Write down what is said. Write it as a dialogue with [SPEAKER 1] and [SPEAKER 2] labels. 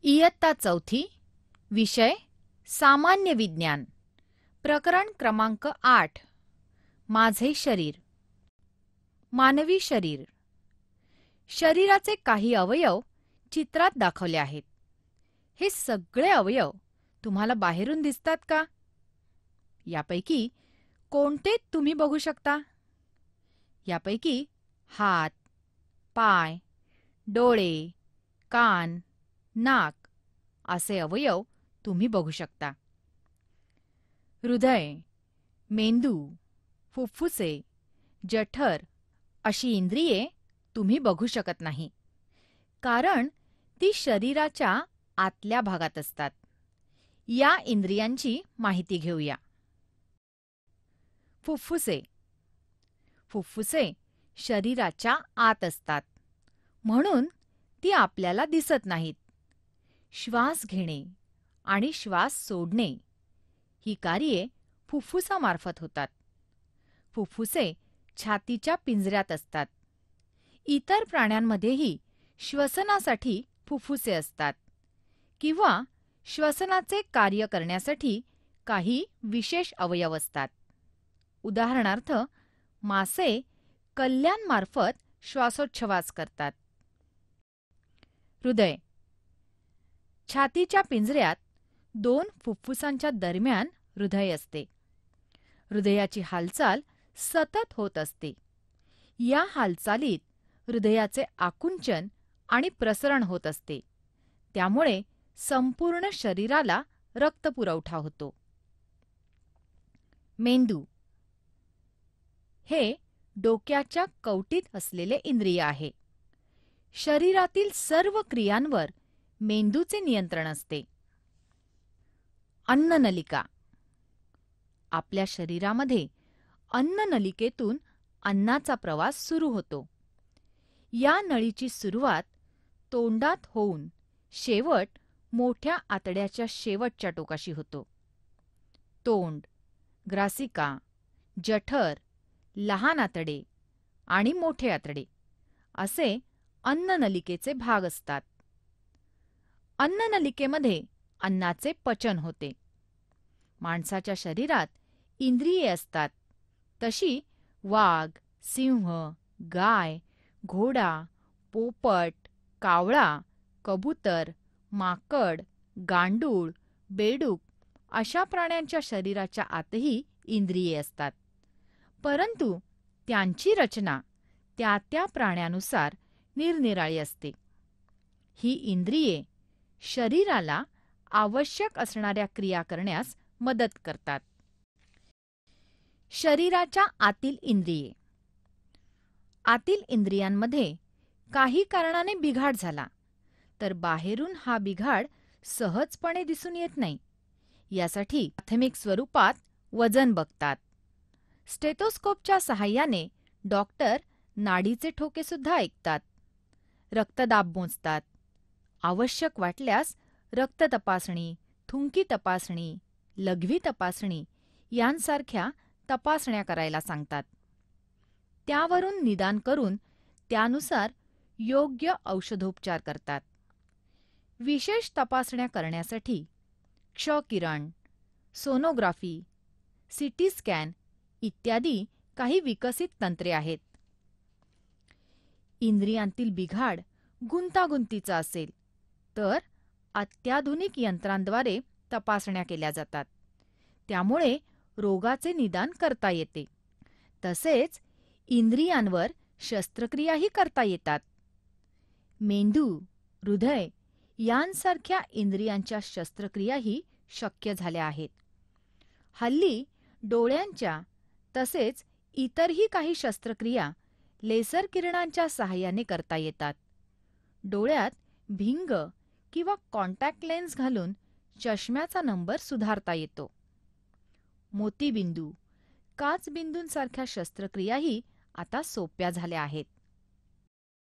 [SPEAKER 1] इयत्ता चौथी, विषय सामान्य विज्ञान, प्रकरण क्रमांक 8, माझे शरीर. मानवी शरीर. शरीराचे काही अवयव चित्रात दाखवले आहेत. हे सगळे अवयव तुम्हाला बाहेरून दिसतात का? यापैकी कोणते तुम्ही बघू शकता? यापैकी हात, पाय, डोळे, कान, नाक असे अवयव तुम्ही बघू शकता. हृदय, मेंदू, फुफ्फुसे, जठर अशी इंद्रिये तुम्ही बघू शकत नाही, कारण ती शरीराच्या आतल्या भागात असतात. या इंद्रियांची माहिती घेऊया. फुफ्फुसे. फुफ्फुसे शरीराच्या आत असतात, म्हणून ती आपल्याला दिसत नाहीत. श्वास घेणे आणि श्वास सोडणे ही कार्ये फुफ्फुसामार्फत होतात. फुफ्फुसे छातीच्या पिंजऱ्यात असतात. इतर प्राण्यांमध्येही श्वसनासाठी फुफ्फुसे असतात किंवा श्वसनाचे कार्य करण्यासाठी काही विशेष अवयव असतात. उदाहरणार्थ, मासे कल्ल्यांमार्फत श्वासोच्छवास करतात. हृदय. छातीच्या पिंजऱ्यात 2 फुफ्फुसांच्या दरम्यान हृदय असते. हृदयाची हालचाल सतत होत असते. या हालचालीत हृदयाचे आकुंचन आणि प्रसरण होत असते. त्यामुळे संपूर्ण शरीराला रक्तपुरवठा होतो. मेंदू. हे डोक्याच्या कवटीत असलेले इंद्रिय आहे. शरीरातील सर्व क्रियांवर मेंदूचे नियंत्रण असते. अन्ननलिका. आपल्या शरीरामध्ये अन्ननलिकेतून अन्नाचा प्रवास सुरू होतो. या नळीची सुरुवात तोंडात होऊन शेवट मोठ्या आतड्याच्या शेवटच्या टोकाशी होतो. तोंड, ग्रासिका, जठर, लहान आतडे आणि मोठे आतडे असे अन्ननलिकेचे भाग असतात. अन्ननलिकेमध्ये अन्नाचे पचन होते. माणसाच्या शरीरात इंद्रिये असतात, तशी वाघ, सिंह, गाय, घोडा, पोपट, कावळा, कबूतर, माकड, गांडूळ, बेडूक अशा प्राण्यांच्या शरीराच्या आतही इंद्रिये असतात, परंतु त्यांची रचना त्या त्या प्राण्यानुसार निरनिराळी असते. ही इंद्रिये शरीराला आवश्यक असणाऱ्या क्रिया करण्यास मदत करतात. शरीराच्या आतील इंद्रिये. आतील इंद्रियांमध्ये काही कारणाने बिघाड झाला तर बाहेरून हा बिघाड सहजपणे दिसून येत नाही. यासाठी प्राथमिक स्वरूपात वजन बघतात. स्टेथोस्कोपच्या सहाय्याने डॉक्टर नाडीचे ठोके सुद्धा ऐकतात. रक्तदाब मोजतात. आवश्यक वाटल्यास रक्त तपासणी, थुंकी तपासणी, लघवी तपासणी यांसारख्या तपासण्या करायला सांगतात. त्यावरून निदान करून त्यानुसार योग्य औषधोपचार करतात. विशेष तपासण्या करण्यासाठी क्षकिरण, सोनोग्राफी, सीटी स्कॅन इत्यादी काही विकसित तंत्रे आहेत. इंद्रियांतील बिघाड गुंतागुंतीचा असेल तर अत्याधुनिक यंत्रांद्वारे तपासण्या केल्या जातात. त्यामुळे रोगाचे निदान करता येते. तसेच इंद्रियांवर शस्त्रक्रियाही करता येतात. मेंदू, हृदय यांसारख्या इंद्रियांच्या शस्त्रक्रियाही शक्य झाल्या आहेत. हल्ली डोळ्यांच्या तसेच इतरही काही शस्त्रक्रिया लेसर किरणांच्या सहाय्याने करता येतात. डोळ्यात भिंग किंवा कॉन्टॅक्ट लेन्स घालून चष्म्याचा नंबर सुधारता येतो. मोतीबिंदू, काचबिंदूंसारख्या शस्त्रक्रियाही आता सोप्या झाल्या आहेत.